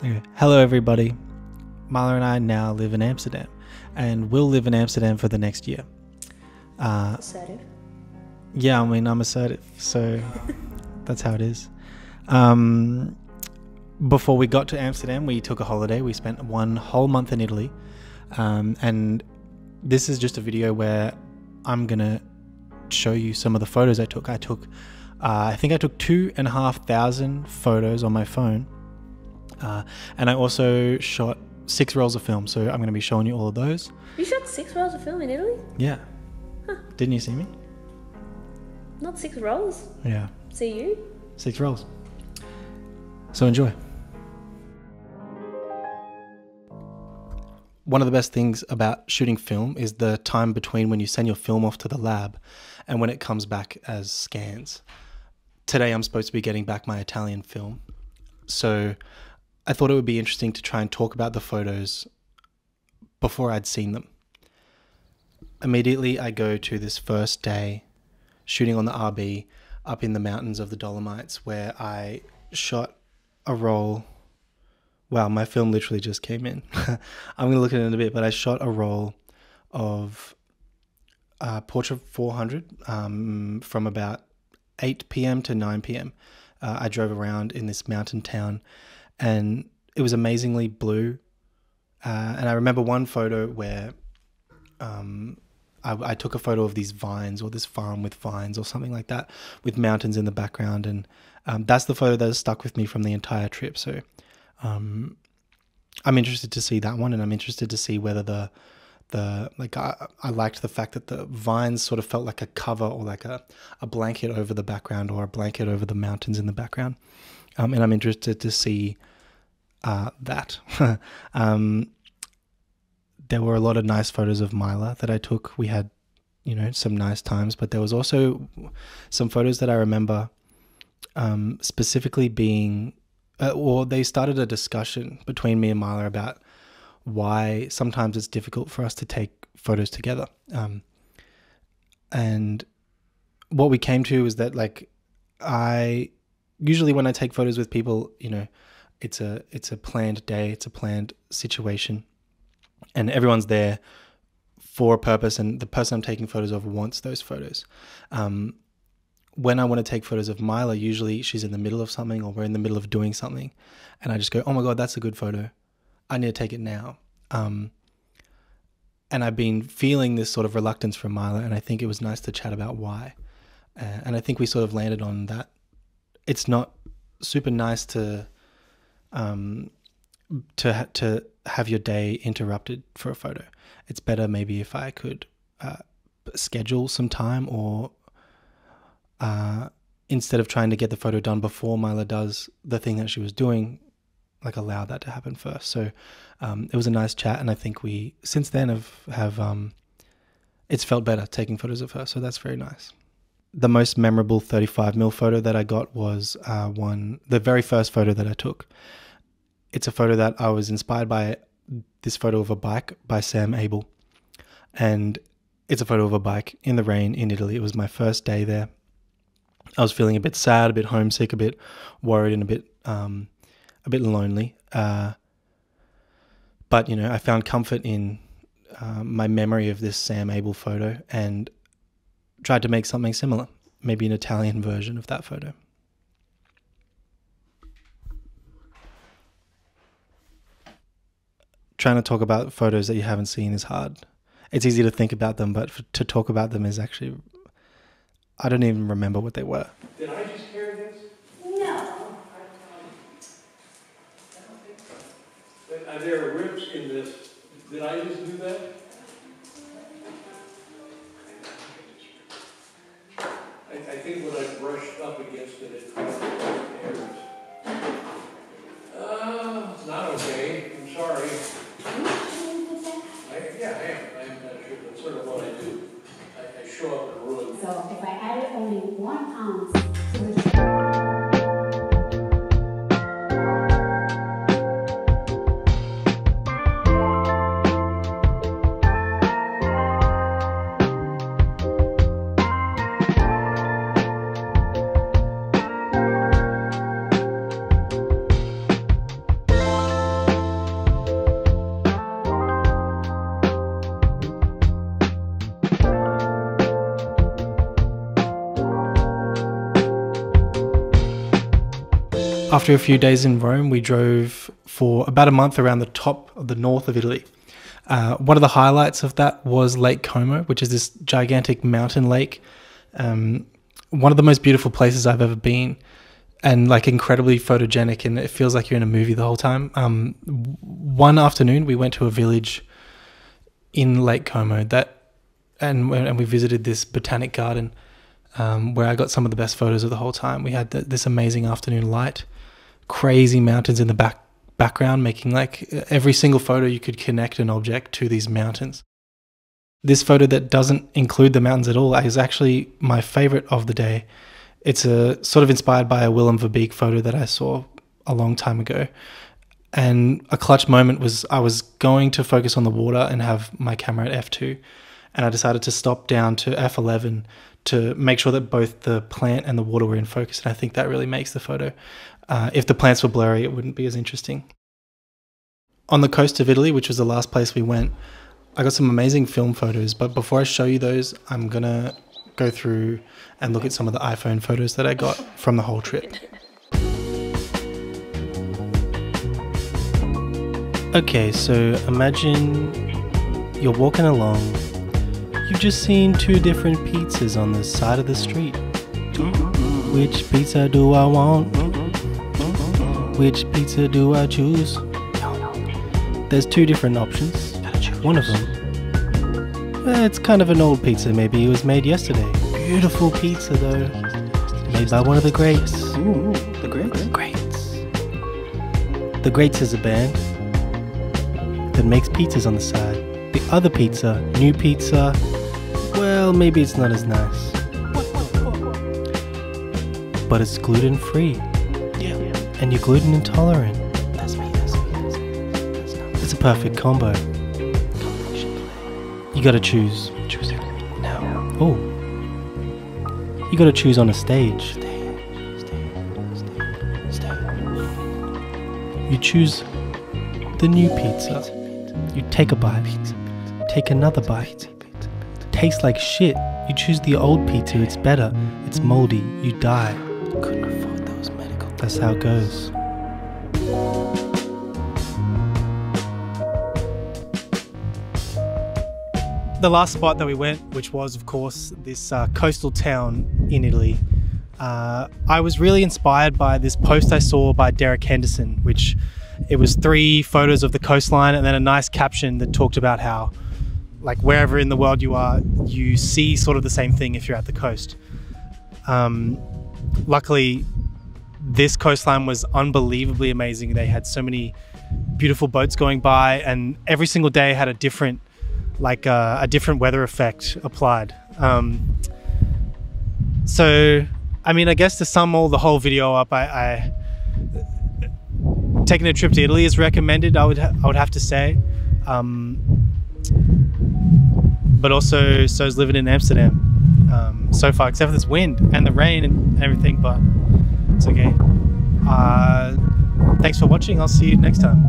Okay. Hello everybody. Myla and I now live in Amsterdam and will live in Amsterdam for the next year. Assertive. Yeah, I mean, I'm assertive, so that's how it is. Before we got to Amsterdam, we took a holiday. We spent 1 whole month in Italy. And this is just a video where I'm going to show you some of the photos I took. I think I took 2,500 photos on my phone. And I also shot 6 rolls of film, so I'm going to be showing you all of those. You shot 6 rolls of film in Italy? Yeah. Huh. Didn't you see me? Not 6 rolls? Yeah. See you? 6 rolls. So enjoy. One of the best things about shooting film is the time between when you send your film off to the lab and when it comes back as scans. Today I'm supposed to be getting back my Italian film, so I thought it would be interesting to try and talk about the photos before I'd seen them. Immediately I go to this first day shooting on the RB up in the mountains of the Dolomites, where I shot a roll. Wow, my film literally just came in. I'm going to look at it in a bit, but I shot a roll of Portrait 400 from about 8 p.m. to 9 p.m. I drove around in this mountain town and it was amazingly blue. And I remember one photo where I took a photo of these vines, or this farm with vines or something like that, with mountains in the background. And that's the photo that has stuck with me from the entire trip. So I'm interested to see that one, and I'm interested to see whether I liked the fact that the vines sort of felt like a cover, or like a blanket over the background, or a blanket over the mountains in the background. And I'm interested to see that. There were a lot of nice photos of Myla that I took. We had, some nice times, but there was also some photos that I remember specifically being, or they started a discussion between me and Myla about why sometimes it's difficult for us to take photos together. And what we came to is that, usually when I take photos with people, it's a planned day, it's a planned situation, and everyone's there for a purpose, and the person I'm taking photos of wants those photos. When I want to take photos of Myla, usually she's in the middle of something, or we're in the middle of doing something, and I just go, oh my God, that's a good photo. I need to take it now. And I've been feeling this sort of reluctance from Myla, and I think it was nice to chat about why. And I think we sort of landed on that. It's not super nice to have your day interrupted for a photo. It's better maybe if I could schedule some time, or instead of trying to get the photo done before Myla does the thing that she was doing, allow that to happen first. So it was a nice chat, and I think we since then have it's felt better taking photos of her, so that's very nice. The most memorable 35mm photo that I got was the very first photo that I took. It's a photo that I was inspired by, this photo of a bike by Abell. And it's a photo of a bike in the rain in Italy. It was my first day there. I was feeling a bit sad, a bit homesick, a bit worried, and a bit lonely. But, I found comfort in my memory of this Abell photo and tried to make something similar, maybe an Italian version of that photo. Trying to talk about photos that you haven't seen is hard. It's easy to think about them, but to talk about them is actually, I don't even remember what they were. Did I just hear this? No. I don't think so. There are rips in this. Did I just do that? I think when I brushed up against it, it caused errors. It's not okay. I'm sorry. Yeah, I am. I'm not sure. That's sort of what I do. I show up and ruin. So if I added only 1 ounce to the After a few days in Rome, we drove for about a month around the top of the north of Italy. One of the highlights of that was Lake Como, which is this gigantic mountain lake. One of the most beautiful places I've ever been, and like incredibly photogenic, and it feels like you're in a movie the whole time. One afternoon, we went to a village in Lake Como and we visited this Botanic Garden, where I got some of the best photos of the whole time. We had this amazing afternoon light, crazy mountains in the background, making like every single photo you could connect an object to these mountains. This photo that doesn't include the mountains at all is actually my favorite of the day. It's a sort of inspired by a Willem Verbeeck photo that I saw a long time ago. And a clutch moment was I was going to focus on the water and have my camera at f2, and I decided to stop down to f11 to make sure that both the plant and the water were in focus, and I think that really makes the photo. If the plants were blurry, it wouldn't be as interesting. On the coast of Italy, which was the last place we went, I got some amazing film photos, but before I show you those, I'm gonna go through and look at some of the iPhone photos that I got from the whole trip. Okay, so imagine you're walking along. You've just seen two different pizzas on the side of the street. Which pizza do I want? Which pizza do I choose? There's two different options. One of them, it's kind of an old pizza. Maybe it was made yesterday. Beautiful pizza though, made by one of the greats. Ooh, the greats? Greats. The Greats is a band that makes pizzas on the side. The other pizza, new pizza, well, maybe it's not as nice. But it's gluten free. Yeah. And you're gluten intolerant. That's me. It's a perfect combo. You gotta choose. Choose it now. Oh. You gotta choose on a stage. You choose the new pizza. You take a bite. Take another bite. Tastes like shit. You choose the old pizza. It's better. It's moldy. You die. Couldn't afford those medical. That's how it goes. The last spot that we went, which was of course this coastal town in Italy, I was really inspired by this post I saw by Derek Henderson, which it was 3 photos of the coastline and then a nice caption that talked about how, like, wherever in the world you are, you see sort of the same thing if you're at the coast. Luckily, this coastline was unbelievably amazing. They had so many beautiful boats going by, and every single day had a different weather effect applied. So, I mean, I guess to sum the whole video up, taking a trip to Italy is recommended, I would have to say. But also, so is living in Amsterdam so far, except for this wind and the rain and everything, but it's okay. Thanks for watching. I'll see you next time.